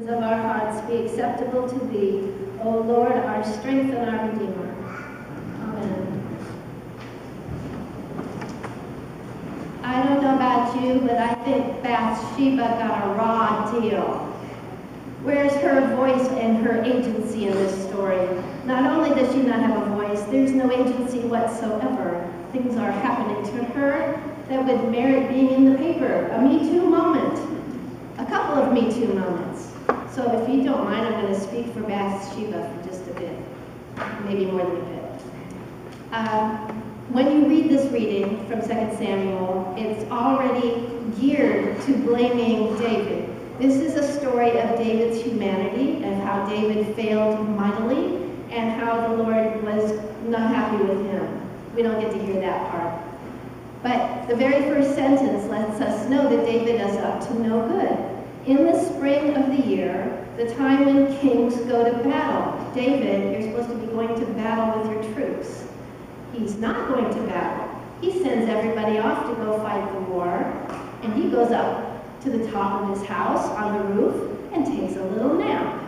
of our hearts be acceptable to Thee, O Lord, our strength and our Redeemer. Amen. I don't know about you, but I think Bathsheba got a raw deal. Where's her voice and her agency in this story? Not only does she not have a voice, there's no agency whatsoever. Things are happening to her that would merit being in the paper. A Me Too moment. A couple of Me Too moments. So if you don't mind, I'm going to speak for Bathsheba for just a bit. Maybe more than a bit. When you read this reading from 2 Samuel, it's already geared to blaming David. This is a story of David's humanity and how David failed mightily and how the Lord was not happy with him. We don't get to hear that part. But the very first sentence lets us know that David is up to no good. In the spring of the year, the time when kings go to battle, David, you're supposed to be going to battle with your troops. He's not going to battle. He sends everybody off to go fight the war, and he goes up to the top of his house on the roof and takes a little nap.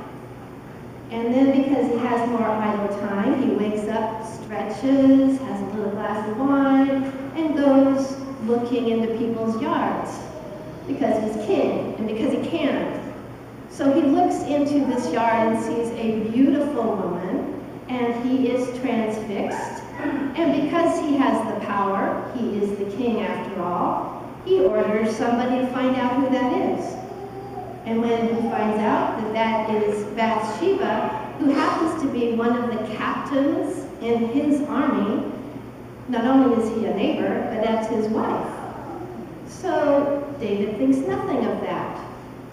And then because he has more idle time, he wakes up, stretches, has a little glass of wine, and goes looking into people's yards because he's king and because he can. So he looks into this yard and sees a beautiful woman, and he is transfixed. And because he has the power, he is the king after all, he orders somebody to find out who that is. And when he finds out that that is Bathsheba, who happens to be one of the captains in his army, not only is he a neighbor, but that's his wife. So David thinks nothing of that.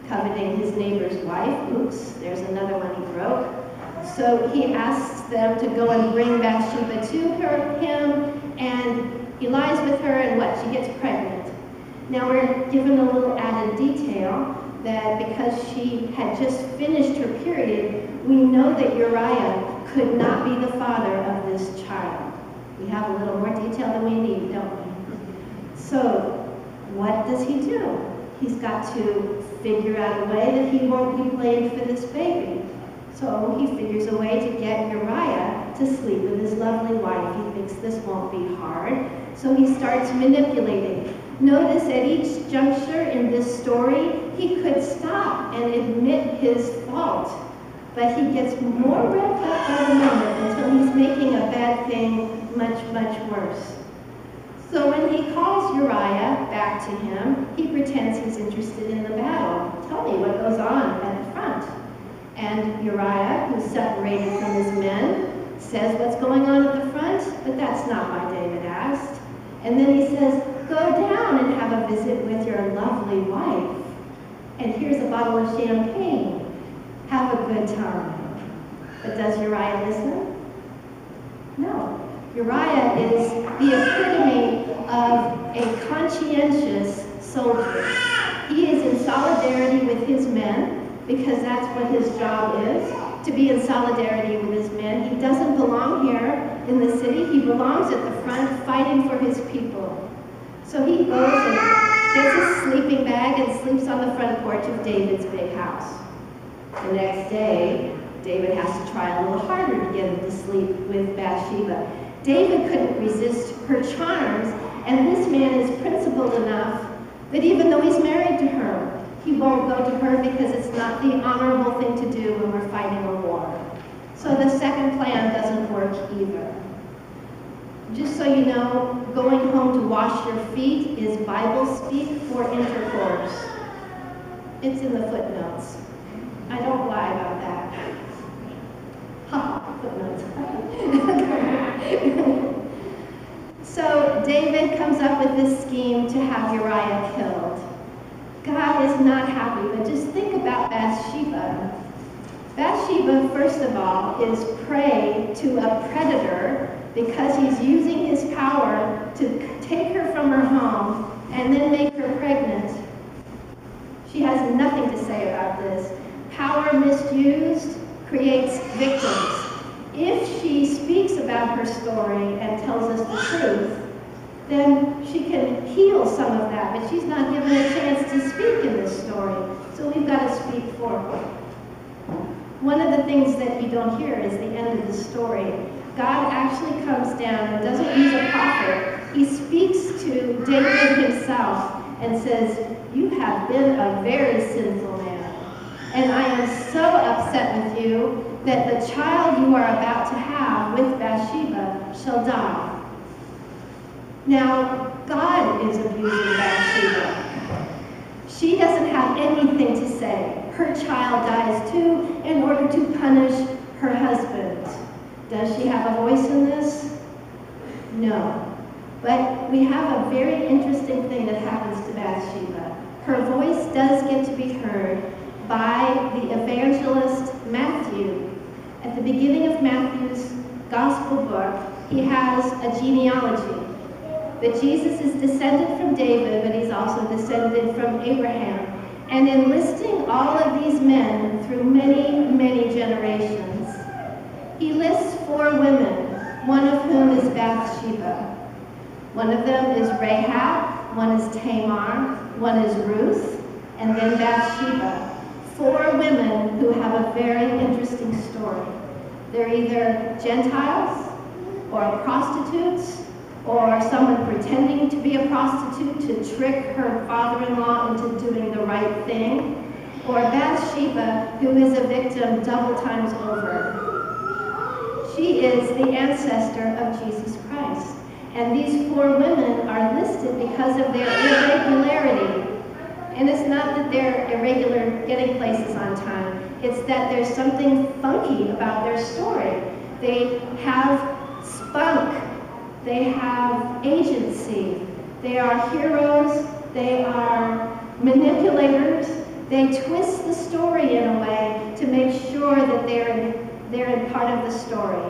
Coveting his neighbor's wife, oops, there's another one he broke. So he asks them to go and bring Bathsheba to him, and he lies with her, and what? She gets pregnant. Now we're given a little added detail that because she had just finished her period, we know that Uriah could not be the father of this child. We have a little more detail than we need, don't we? So what does he do? He's got to figure out a way that he won't be blamed for this baby. So he figures a way to get Uriah to sleep with his lovely wife. He thinks this won't be hard. So he starts manipulating. Notice at each juncture in this story, he could stop and admit his fault. But he gets more revved up by the moment until he's making a bad thing much, much worse. So when he calls Uriah back to him, he pretends he's interested in the battle. Tell me what goes on at the front. And Uriah, who's separated from his men, says what's going on at the front, but that's not why David asked. And then he says, go down and have a visit with your lovely wife. And here's a bottle of champagne. Have a good time. But does Uriah listen? No. Uriah is the epitome of a conscientious soldier. He is in solidarity with his men, because that's what his job is, to be in solidarity with his men. He doesn't belong here in the city. He belongs at the front fighting for his people. So he goes and gets his sleeping bag and sleeps on the front porch of David's big house. The next day, David has to try a little harder to get him to sleep with Bathsheba. David couldn't resist her charms, and this man is principled enough that even though he's married to her, he won't go to her because it's not the honorable thing to do when we're fighting a war. So the second plan doesn't work either. Just so you know, going home to wash your feet is Bible speak for intercourse. It's in the footnotes. I don't lie about that. Ha, footnotes. So David comes up with this scheme to have Uriah killed. God is not happy, but just think about Bathsheba. Bathsheba, first of all, is prey to a predator because he's using his power to take her from her home and then make her pregnant. She has nothing to say about this. Power misused creates victims. If she speaks about her story and tells us the truth, then she can heal some of that, but she's not given a chance to speak in this story. So we've got to speak for her. One of the things that you don't hear is the end of the story. God actually comes down and doesn't use a prophet. He speaks to David himself and says, "You have been a very sinful man, and I am so upset with you that the child you are about to have with Bathsheba shall die." Now, God is abusing Bathsheba. She doesn't have anything to say. Her child dies too in order to punish her husband. Does she have a voice in this? No. But we have a very interesting thing that happens to Bathsheba. Her voice does get to be heard by the evangelist Matthew. At the beginning of Matthew's gospel book, he has a genealogy. That Jesus is descended from David, but he's also descended from Abraham. And in listing all of these men through many, many generations, he lists 4 women, one of whom is Bathsheba. One of them is Rahab, one is Tamar, one is Ruth, and then Bathsheba. 4 women who have a very interesting story. They're either Gentiles or prostitutes, or someone pretending to be a prostitute to trick her father-in-law into doing the right thing, or Bathsheba, who is a victim double times over. She is the ancestor of Jesus Christ. And these 4 women are listed because of their irregularity. And it's not that they're irregular getting places on time. It's that there's something funky about their story. They have spunk. They have agency. They are heroes. They are manipulators. They twist the story in a way to make sure that they're in part of the story.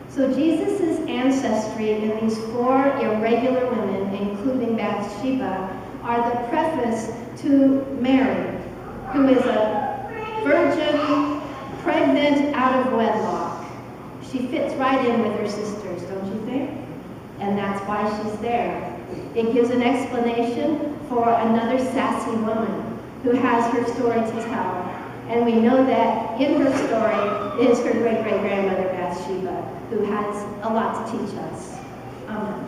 So Jesus' ancestry in these 4 irregular women, including Bathsheba, are the preface to Mary, who is a virgin, pregnant out of wedlock. She fits right in with her sisters, don't you think? And that's why she's there. It gives an explanation for another sassy woman who has her story to tell. And we know that in her story is her great-great-grandmother Bathsheba, who has a lot to teach us. Amen.